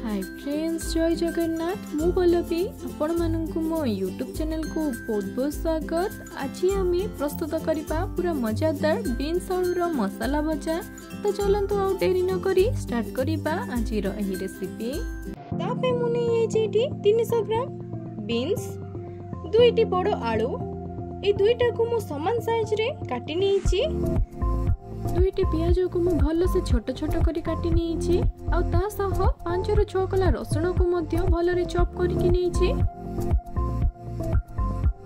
Hi friends, जय जगन्नाथ। मु पल्लवी आपण मानकु मो यूट्यूब चैनल को बहुत बहुत स्वागत। आज आम प्रस्तुत करबा पूरा मजादार बीन्स आलूर मसाला भजा। तो चलतु आउ डेरी न करी स्टार्ट करबा आज एही रेसिपी। तापे मुने ये जेटी 300 ग्राम बीन्स, दुईटी बड़ आलू, ए दुईटा को मु समान साइज रे काटी नेछि। दुईटी पियाज को मु भल से छोट छोट करी काटी नेछि। आ ता सह 5 रु 6 कला रसुण को मध्य भल रे चॉप करके नेछि।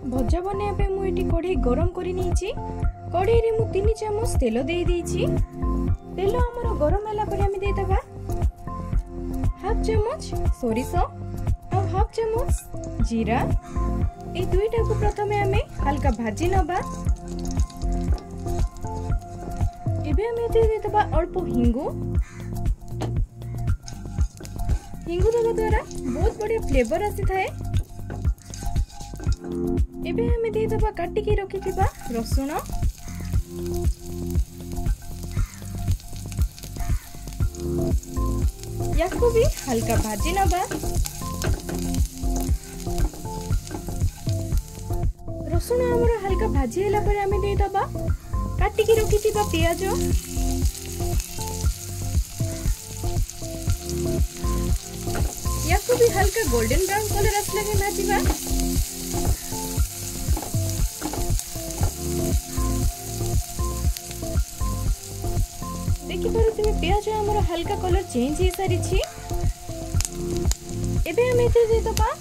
भजा बने पे मु एटी कढ़ाई गरम करी नेछि। कढ़ाई रे मु 3 चम्मच तेल दे देछि। तेल हमर गरम होला पर हम दे देबा हाफ चम्मच सोरिष और हाफ चम्मच जीरा। ए दुईटा को प्रथमे हमें हल्का भाजी नबा। एबे हम एते दे देबा अल्प हिंगु। हिंगु देबा द्वारा बहुत बढ़िया फ्लेवर आसी थाए। एबे हम दे देबा काटी के रखि थिबा रसुण। याको भी हल्का भाजी नबा। रसुण हमर हल्का भाजी होला पर हम दे देबा काटी के रखि थिबा पियाज। याको भी हल्का गोल्डन ब्राउन कलर आसले के भाजीबा। देखि पारुथिबे पियाज हमर हल्का कलर चेंज हे सारी छी। एबे हम एते दे दबा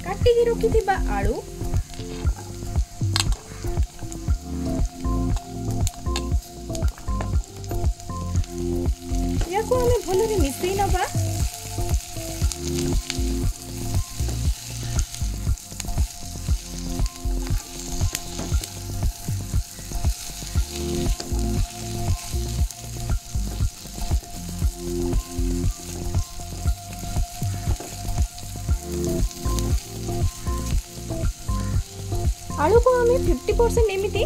काटी के रखि थिबा आलू। याको हमें भलो रे मिसई नबा। आलू को हमें 50% एमिति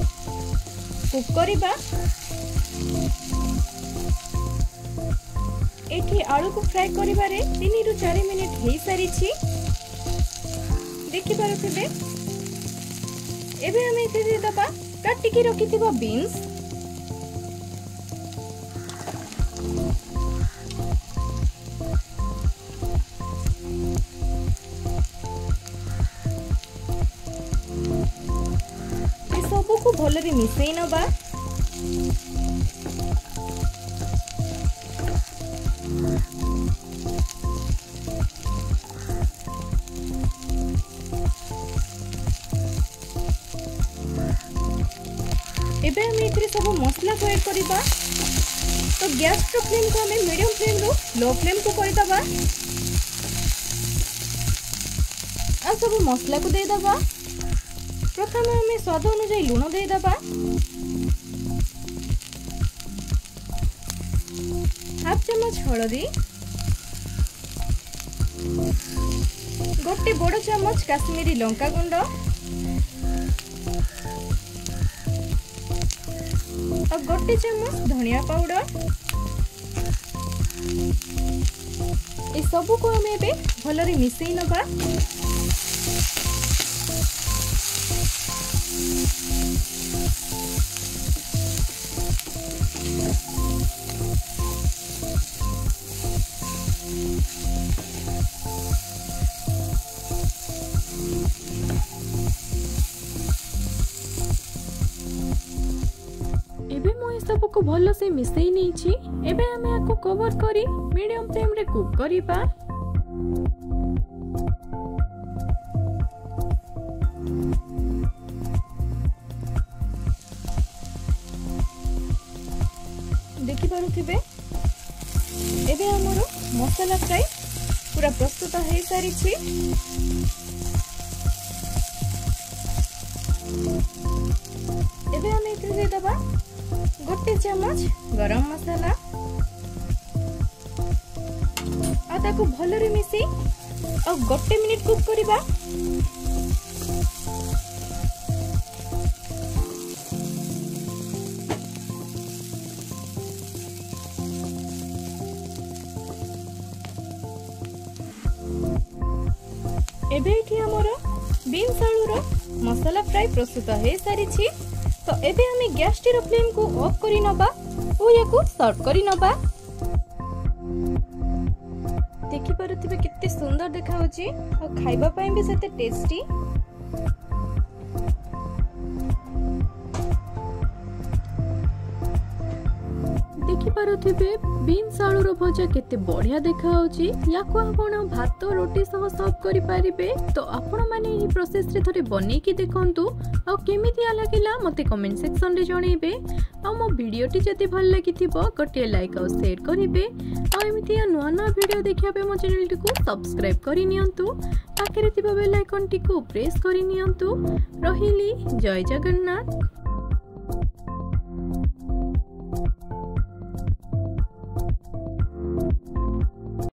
कुक करिबा। एठी आलू को फ्राई करिबारे 3 रु 4 मिनिट हेई सारी छी। देखि पारुथिबे एबे हम एते दे दबा काटी के रखिथिबा बीन्स। ए सबु को भलो रे मिसई नबा। एबे हम इतरे सब मसला को ऐड करिबा। तो गैस रो फ्लेम को हमें मीडियम फ्लेम रो लो फ्लेम को कर दबा। आ सब मसला को दे दबा। प्रथम हमें स्वाद अनुसार लूण दे दबा। हाफ चम्मच हळदी, गोटे बड़ चम्मच काश्मीरी लंका गुंड और गोटे चम्मच धनिया पाउडर। ए सबु को हमें बे भलो रे मिसई नबा। एबे मो सब को भलो से मिसई नै छी। एबे हम याको कवर करी मीडियम फ्लेम रे कुक करिबा। देखि पारुथिबे एबे हमरो मसाला फ्राई पूरा प्रस्तुत हे सारी छी। एबे हम एते दे दबा गोटे चम्मच गरम मसाला। आ ताको भलो रे मिसी और गोटे मिनिट कुक करिबा। एबे एठी हमर बीन्स आलूर मसाला फ्राई प्रस्तुत हो सारी। तो एबे हमें गैस टीर फ्लेम को ऑफ करी नबा ओ याकू सर्व करी नबा। देखि पारुथिबे केते सुंदर देखा होची और खाइबा पई भी सेते टेस्टी। देखि पारुथिबे बीन्स आलूर भजा केते बढ़िया देखा होची। याकू आपण भात रोटी सह सर्व करि पारिबे। तो आपण माने ई प्रोसेस रे थरे बनै कि देखंतु आ केमिति लागिला मते कमेंट सेक्शन रे जणैबे। आ मो वीडियोटी जदि भल लागिथिबो गोटे लाइक और शेयर करिबे। आ एमिति नुआ नुआ वीडियो देखिया पे मो चैनल टी को सब्सक्राइब करि नियंतु। पाखरे थिबा बेल आइकन टी को प्रेस करि नियंतु। रहिली जय जगन्नाथ।